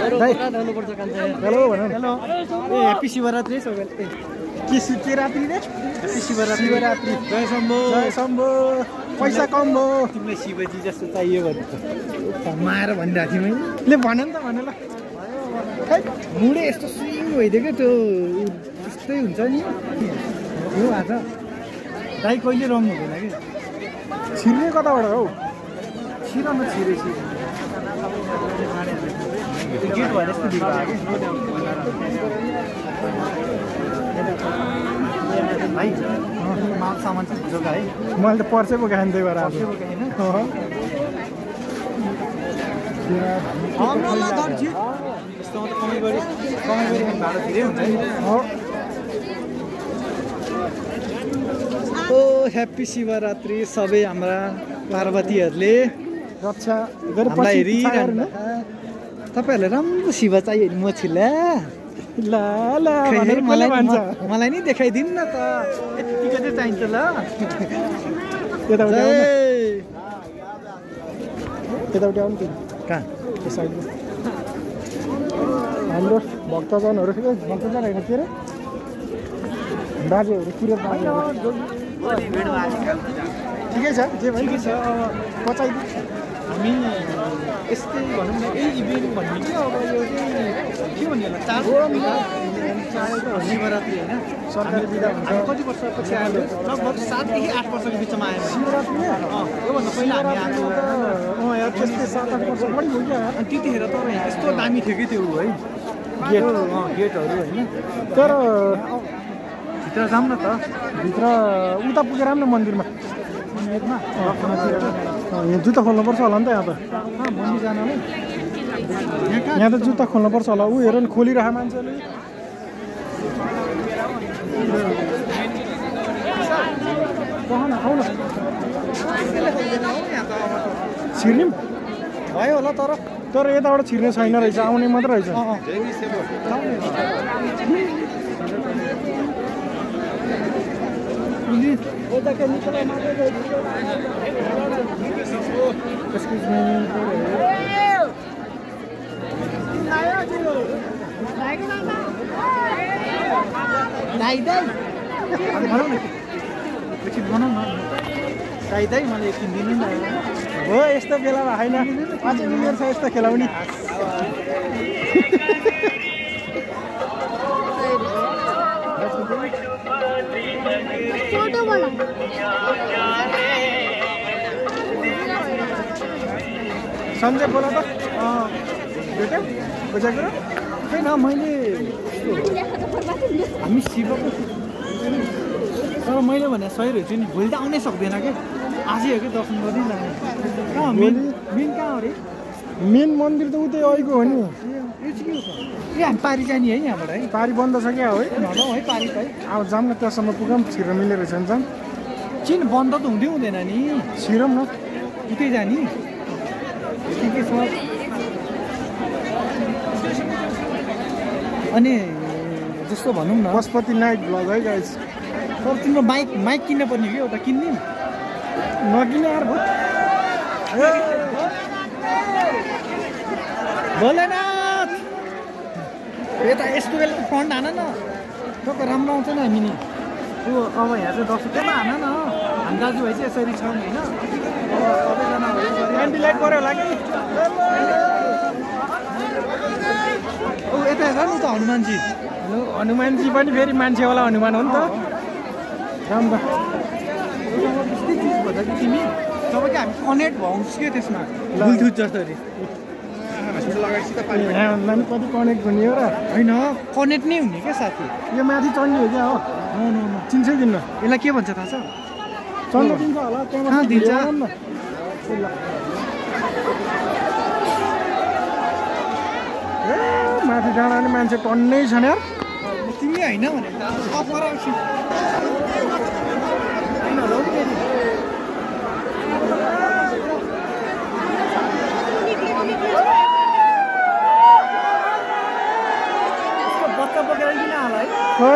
hello भन hello ए happy Shivaratri सबैले के शिवरात्रि रे ह्याप्पी शिवरात्रि शिवरात्रि जय शम्भो पैसा कम हो तिमीलाई शिवजी जस्तो चाहियो भने माएर भनिरहेको थिएँ मैले ले भन नि त भन ल मुडे यस्तो स्विङ भइदियो क्या त्यो त्यस्तै हुन्छ नि यो आज दाइ कहिले रङ हुँदैन कि छिर्ने कताबाट हौ छिरमा छिरे गेट भएर यस्तो भिड भयो कि भाइ माल सामान चाहिँ जोगा है मैले त पर्सै बोकाएँ त्यही भएर आज ओ ह्याप्पी शिवरात्रि सबै हाम्रा पार्वतीहरूले रक्षा हामीलाई हेरिरहनु तपाईँहरूलाई राम्रो शिव चाहियो नि म छिल्ला मलाई नि देखाइदिनु न त यतिको चाहिँ चाहिन्छ ल यताउति आउनु कहाँ त्यो साइडमा हाम्रो भक्तजनहरू भक्तजन होइन के अरे बाजेहरू पुरै बाजेहरू ठिकै छ जे भयो छ पचाइदिन्छ हामी यस्तै भनौँ न यही इभेन्ट भन्ने कि अब यो चाहिँ के भन्ने होला चाडको शिवरात्रि होइन सरकारी बिदा हुन्छ कति वर्षपछि आयो लगभग 7 देखि 8 वर्षको बिचमा आयो शिवरात्रि योभन्दा पहिला हामी आएको त्यस्तै 7-8 वर्ष बढी हो क्या अनि त्यतिखेर त यस्तो दामी थियो कि त्यो है गेटहरू होइन तर भित्र जाऊँ न त भित्र उता पुगेर न मन्दिरमा यहाँ जुत्ता खोल्नुपर्छ होला नि त यहाँ त मन्दिर जानलाई यहाँ त जुत्ता खोल्नुपर्छ होला ऊ हेर नि खोलिरह मान्छेले छिर्ने भयो होला तर यताबाट छिर्ने छैन रहेछ आउने मात्र रहेछ दाइ मलाई एकछिन दिनु न हो यस्तो बेलामा होइन अझै उमेर छ यस्तो खेलाउने सन्जय बोला त भेट्यो खोजेको होइन मैले हामी शिवको तर मैले भने सही रहेछ नि भोलि त आउनै सक्दैन क्या आजै हो कि दर्शन गर्दै जाने मेन कहाँ हो अरे मेन मन्दिर त उतै अहिलेको हो नि ए हामी पारी जाने है यहाँबाट है पारी बन्द छ क्या है नजाउँ है पारी त है अब जाऊँ न त्यहाँसम्म पुगौँ छिर्न मिलेर रहेछ भने जाऊँ चिन बन्द त हुँदै हुँदैन नि छिरौँ न उतै जाने ठिकै छ अनि जस्तो भनौँ न पशुपति नाइट भ्लग है गाइस तर तिम्रो माइक किन्न पर्ने कि एउटा किन्ने नकिने यार भोलेनाथ यता यस्तो बेला फन्ड हान न टक्क राम्रो आउँछ नि हामी नि त्यो अब यहाँ चाहिँ 10 रुपियाँमा हान न हामी दाजुभाइ चाहिँ यसरी छौँ होइन सबैजना एन्टिलाइट पऱ्यो होला कि यता हेर न त हनुमानजी हेलो हनुमानजी पनि फेरि मान्छेवाला हनुमान हो नि त राम्रो त्यस्तै चिज भन्दा कि तिमी जब कि हामी कनेक्ट भउँछ क्या त्यसमा ब्लुटुथ जसरी कति कनेक्ट हुने हो र होइन कनेक्ट नै हुने क्या साथी यो माथि चढ्ने हो क्या हो चिन्छ किन्न यसलाई के भन्छ थाहा छ चढ्न दिन्छ होला त्यहाँ दिन्छ माथि डाँडा नि मान्छे टन्नै छ नि तिमी होइन भने बच्चा बोकेर किन होला है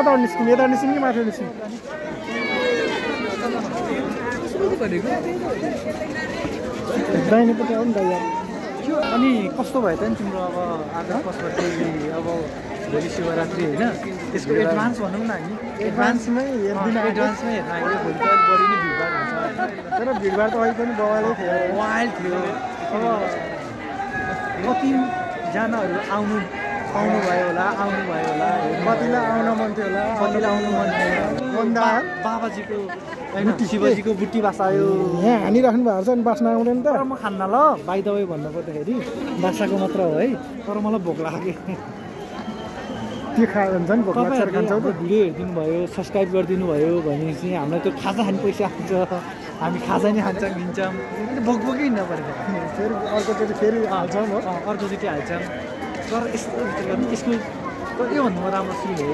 कता निस्किने यता निस्किने कि माथि निस्किने दाहिनेपट्टि आऊ नि त यार अनि कस्तो भयो त नि तिम्रो अब आज पशुपति अब भोलि शिवरात्रि होइन त्यसको एडभान्स भनौँ न हामी एडभान्समै हेर्दिनँ एडभान्समै हेर्न आयो भोलि त अलिक बढी नै भिडभाड हुन्छ तर भिडभाड त अहिले पनि बवालै थियो वाइल्ड थियो अब कतिजनाहरू आउनु भयो होला कतिलाई आउन मन थियो होला कतिलाई आउनु मन थियो बाबाजीको होइन शिवजीको बुट्टी बासा आयो यहाँ हानिराख्नु भएको छ नि बास्न आउँदैन त तर म खान्न ल बाई दबाई भन्नुपर्दाखेरि बासाको मात्र हो है तर मलाई भोक लाग्यो के खायो हुन्छ नि भोक लाग्छ खान्छौ त भिडियो हेरिदिनु भयो सब्सक्राइब गरिदिनु भयो भनेपछि हामीलाई त्यो खाजा खाने पैसा आउँछ हामी खाजा नै खान्छौँ हिँड्छौँ बोकबोकै हिँड्न परेको फेरि अर्कोचोटि फेरि हाल्छौँ हो अर्कोचोटि हाल्छौँ तर यस्तो यसको योभन्दा राम्रो सुन है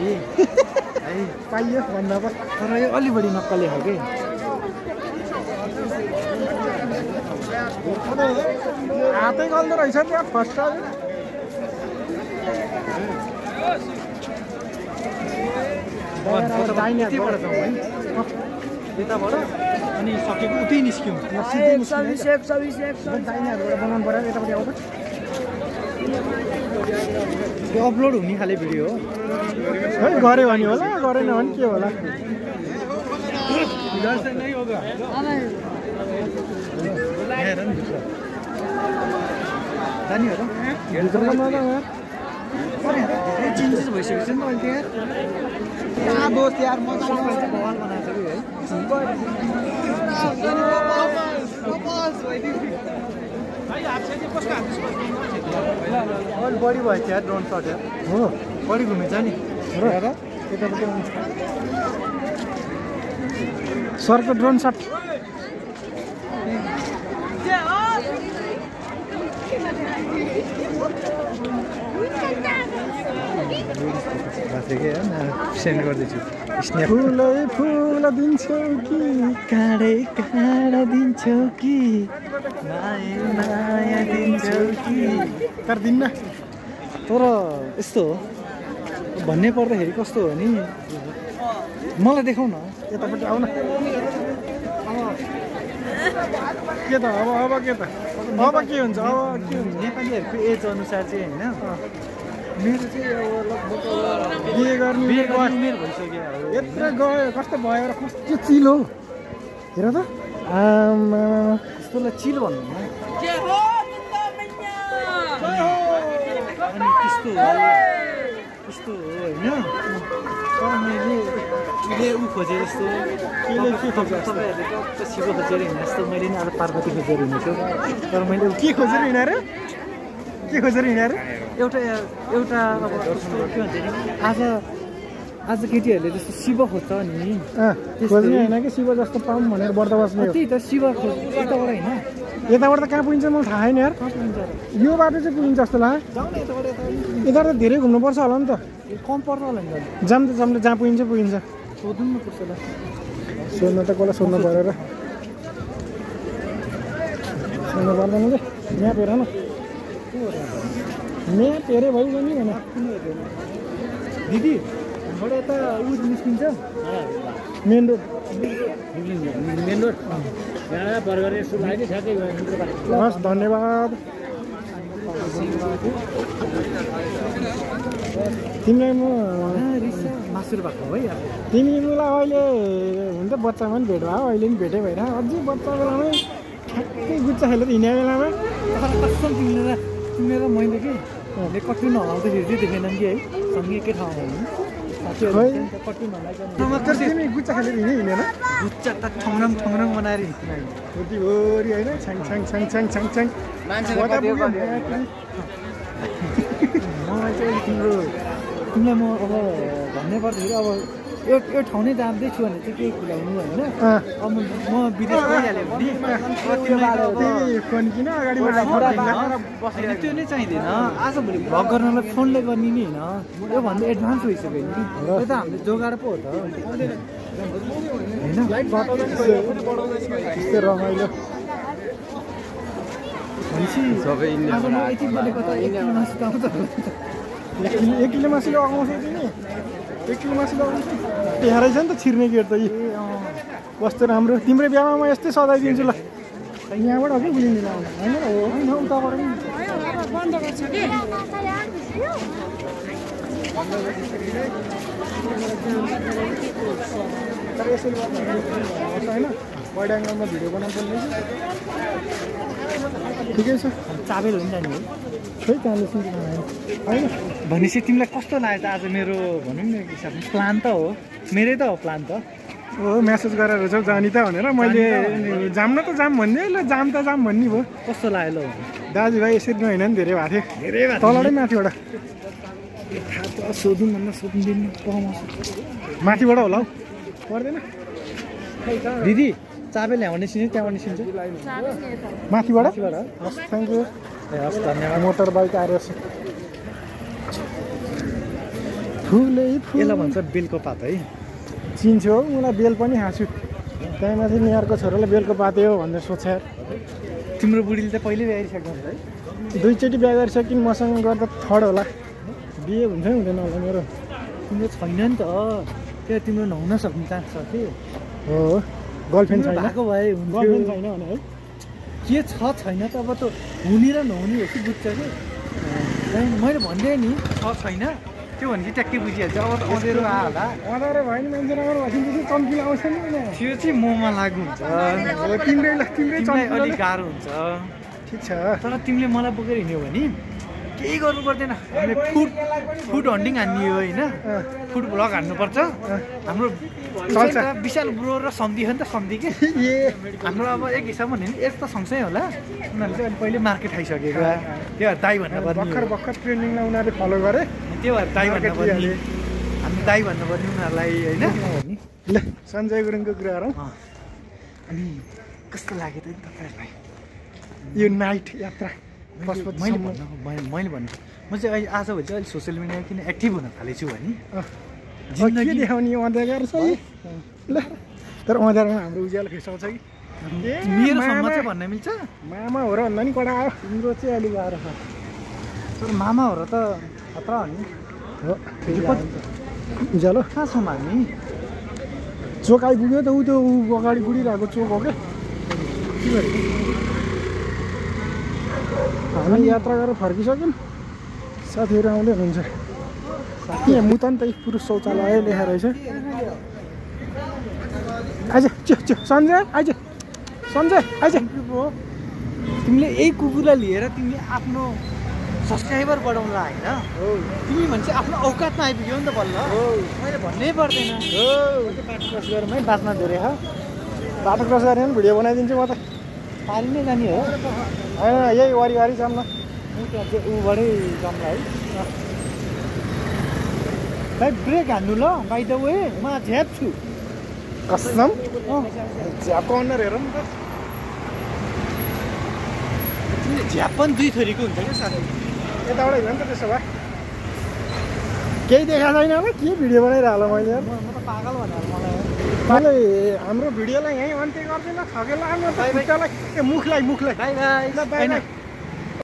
है पाइयो भन्दा पो तर यो अलि बढी नक्कले हो कि हातै गल्दो रहेछ नि फर्स्ट यतैबाट जाउँ है यताबाट अनि सकेको उतै निस्क्यौँ दाहिनेहरूबाट बनाउनु पऱ्यो यतापट्टि आउँछ त्यो अपलोड हुने खाले भिडियो हो है गऱ्यो भने होला गरेन भने के होला जाने हो धेरै चेन्जेस भइसकेको छ नि त अहिले यार दोस्त यार मजा भगवान् बनाएको छ अलिक बढी भयो यार ड्रोन सट यार हो बढी घुमेछ नि र यतापट्टि सरको ड्रोन सट सेन्ड गर्दैछु फुलै फुल दिन्छौ कि काँडै काँडा दिन्छौ कि माया दिन्छौ कि तर दिन्न तर यस्तो हो भन्ने पर्दाखेरि कस्तो हो नि मलाई देखाउ न यतापट्टि आउन के त अब के त अब के हुन्छ अब के हुन्छ नेपालीहरूको एज अनुसार चाहिँ होइन मेरो चाहिँ अब लगभग बिहे गर्ने उमेर भइसक्यो यत्रो गयो कस्तो भयो र कस्तो चिल हो हेर त आमा यस्तोलाई चिल भन्नु न अनि त्यस्तो हो होइन तर मैले ऊ खोजेँ जस्तो तपाईँहरूले टक्क शिव खोजेर हिँड्ने जस्तो मैले नि आज पार्वती खोजेर हिँडेको तर मैले के खोजेर हिँडेँ रे के खोजेर हिँडेँ रे एउटा अब कस्तो के भन्छ नि आज केटीहरूले जस्तो शिव खोज्छ नि खोज्ने होइन कि शिव जस्तो पाऊँ भनेर व्रत बस्ने त्यही त शिव खोज यताबाट होइन यताबाट त कहाँ पुगिन्छ मलाई थाहा छैन यार यो बाटो चाहिँ पुगिन्छ जस्तो लाग्यो जाउँ न यताबाट यता त धेरै घुम्नुपर्छ होला नि त कम पर्छ होला नि त जाम त जामले जहाँ पुगिन्छ सोधौँ न कसैलाई सोध्न त कसलाई सोध्नु पऱ्यो र सोध्नु पर्दैन कि म्याप हेर न म्याप हेऱ्यो भइगयो नि होइन दिदी बाट यता उ निस्किन्छ मेन रोड हस् धन्यवाद तिमीलाई म मासुर भएको है तिमीलाई अहिले हुन त बच्चामा पनि भेट भयो अहिले पनि भेटै भएन अझै बच्चा बेलामै ठ्याक्कै गुच्चा खेलेर हिँड्ने बेलामा कसम तिमीले र मैले के कट्टु नहलाउँदाखेरि चाहिँ देखेन कि है सँगै एकै ठाउँमा कट्टु नहलाइकन तिमी गुच्चा खेलेर हिँडेन गुच्चा त ठङरङ बनाएर हिँड्ने भोलि होइन छ्याङ छ्याङ छ्याङ छ्याङ छ्याङ छ्याङ मलाई चाहिँ तिमीलाई म अब भन्नै पर्दाखेरि अब यो ठाउँ नै जाँदैछु भने चाहिँ केही खुलाउनु होइन अब म विदेश गइहालेँ भने फोन किन अगाडि त्यो नै चाहिँदैन आजभोलि भ्लग गर्नलाई फोनले गर्ने नि होइन योभन्दा एडभान्स भइसक्यो नि यो त हामीले जोगाएर पो हो त होइन रमाइलो भनेपछि आज म यति बोलेको त 1 किलो मासु त आउँछ 1 किलो मासुले अगाउँछ तिमी 1 किलो मासु लगाउनु यहाँ रहेछ नि त छिर्ने गेट त यी कस्तो राम्रो तिम्रो बिहामा म यस्तै सजाइदिन्छु ल यहाँबाट हो कि बुझिँदैन होइन होइन उताबाट नि बन्द गर्छ कि तर यसरी होइन वाइड एङ्गलमा भिडियो बनाउनु पर्ने ठिकै छ चाबेल हुन्छ नि खै त्यहाँले होइन भनेपछि तिमीलाई कस्तो लाग्यो त आज मेरो भनौँ न एक हिसाबमा प्लान त हो मेरै त हो प्लान त हो म्यासेज गरेर छौ जानी त भनेर मैले जाम न त जाम भन्ने ल जाम त जाम भन्ने भयो कस्तो लाग्यो ल दाजुभाइ यसरी होइन नि धेरै भएको थियो धेरै तलबाटै माथिबाट थाहा त सोधौँ भन्दा सोधिदिनु पाउँछ माथिबाट होला हौ पर्दैन दिदी चाबेल ल्याउन निस्किन्छ त्यहाँबाट निस्किन्छ माथिबाट हस् थ्याङ्क यू ए हस् धन्यवाद मोटर बाइक आएर फुलै फुल यसलाई भन्छ बेलको पात है चिन्छु हौ मलाई बेल पनि हाँस्छु त्यहाँ माथि निहारको छोराले बेलको पाते हो भनेर सोचे तिम्रो बुढीले त पहिल्यै बिहारिसक्नु हुन्छ है 2 चोटि बिहा गरिसकिन् मसँग गर्दा थर्ड होला बिहे हुन्छ हुँदैन होला मेरो तिम्रो छैन नि त त्यो तिम्रो नहुन सक्ने चान्स छ कि हो गर्लफ्रेन्ड छैन भएको भए गर्लफ्रेन्ड छैन भने है के छ छैन त अब त हुने र नहुने हो कि बुझ्छ कि मैले भनिदिएँ नि छ छैन त्यो भने चाहिँ ट्याक्कै बुझिहाल्छ अब त अँधेरो आयो होला अँधारो भयो नि मान्छे राम्रो भएपछि चम्किला आउँछ नि त्यो चाहिँ मोमा लागु हुन्छ तिम्रै तिमीलाई अलिक गाह्रो हुन्छ ठिक छ तर तिमीले मलाई बोकेर हिँड्यौ भने केही गर्नु पर्दैन हामीले फुड हन्टिङ हान्ने हो होइन फुड ब्लग हान्नुपर्छ हाम्रो चल्छ विशाल ब्रो र सम्धि हो नि त सम्धि के ए हाम्रो अब एक हिसाबमा भने यस त सँगसँगै होला उनीहरूले चाहिँ अहिले पहिले मार्केट खाइसकेको त्यो भएर दाई भन्नु पर्ने भर्खर ट्रेन्डिङमा उनीहरूले फलो गरे त्यो भएर दाई भन्नु पर्ने हामी दाई भन्नुपर्ने उनीहरूलाई होइन ल सञ्जय गुरुङको कुरा गरौँ अनि कस्तो लाग्यो त तपाईँहरूलाई यो नाइट यात्रा मैले भन्नु म चाहिँ अहिले आजभोलि चाहिँ अहिले सोसियल मिडियामा किन एक्टिभ हुन थालेछु भने जिन्दगी देखाउने अँध्यारो छ ल तर अँध्यारोमा हाम्रो उज्यालो खिसाउँछ कि मेरो सम्म चाहिँ भन्न मिल्छ मामा हो र भन्दा नि कडा आयो तिम्रो चाहिँ अलिक गाह्रो छ तर मामा हो र त खतरा हो नि हो उज्यालो कहाँ छौँ हामी चोक आइपुग्यो त ऊ त्यो अगाडि गुडिरहेको चोक हो क्या के गरेको हामी यात्रा गरेर फर्किसक्यौँ साथीहरू आउँदै हुनुहुन्छ यहाँ मुतन्त पुरुष शौचालय लेखेर रहेछ आइज सञ्जय आइज सञ्जय आइज तिमीले यही कुकुरलाई लिएर तिमीले आफ्नो सब्सक्राइबर बढाउला होइन तिमी भन्छ आफ्नो औकातमा आइपुग्यौ नि त बल्ल मैले भन्नै पर्दैन बाटो क्रस गरौँ है बाँच्न धेरै हो बाटो क्रस गरेर पनि भिडियो बनाइदिन्छु म त पारि नै जाने हो होइन यही वरिपरि जाऊँ न त्यहाँ चाहिँ ऊबाटै जाउँला है भाइ ब्रेक हान्नु ल बाइ द वे म झ्याप छु कसम झ्यापको अनुहार हेर नि त तिमीले झ्याप पनि 2 थरीको हुन्छ क्या साथी यताबाट हिँड नि त त्यसो भए केही देखाएको छैन होला के भिडियो बनाइरह होला मैले म त पागल भनेर मलाई मैले हाम्रो भिडियोलाई यहीँ अन्त्य गर्दिनँ खगेला मुखलाई बाई बाई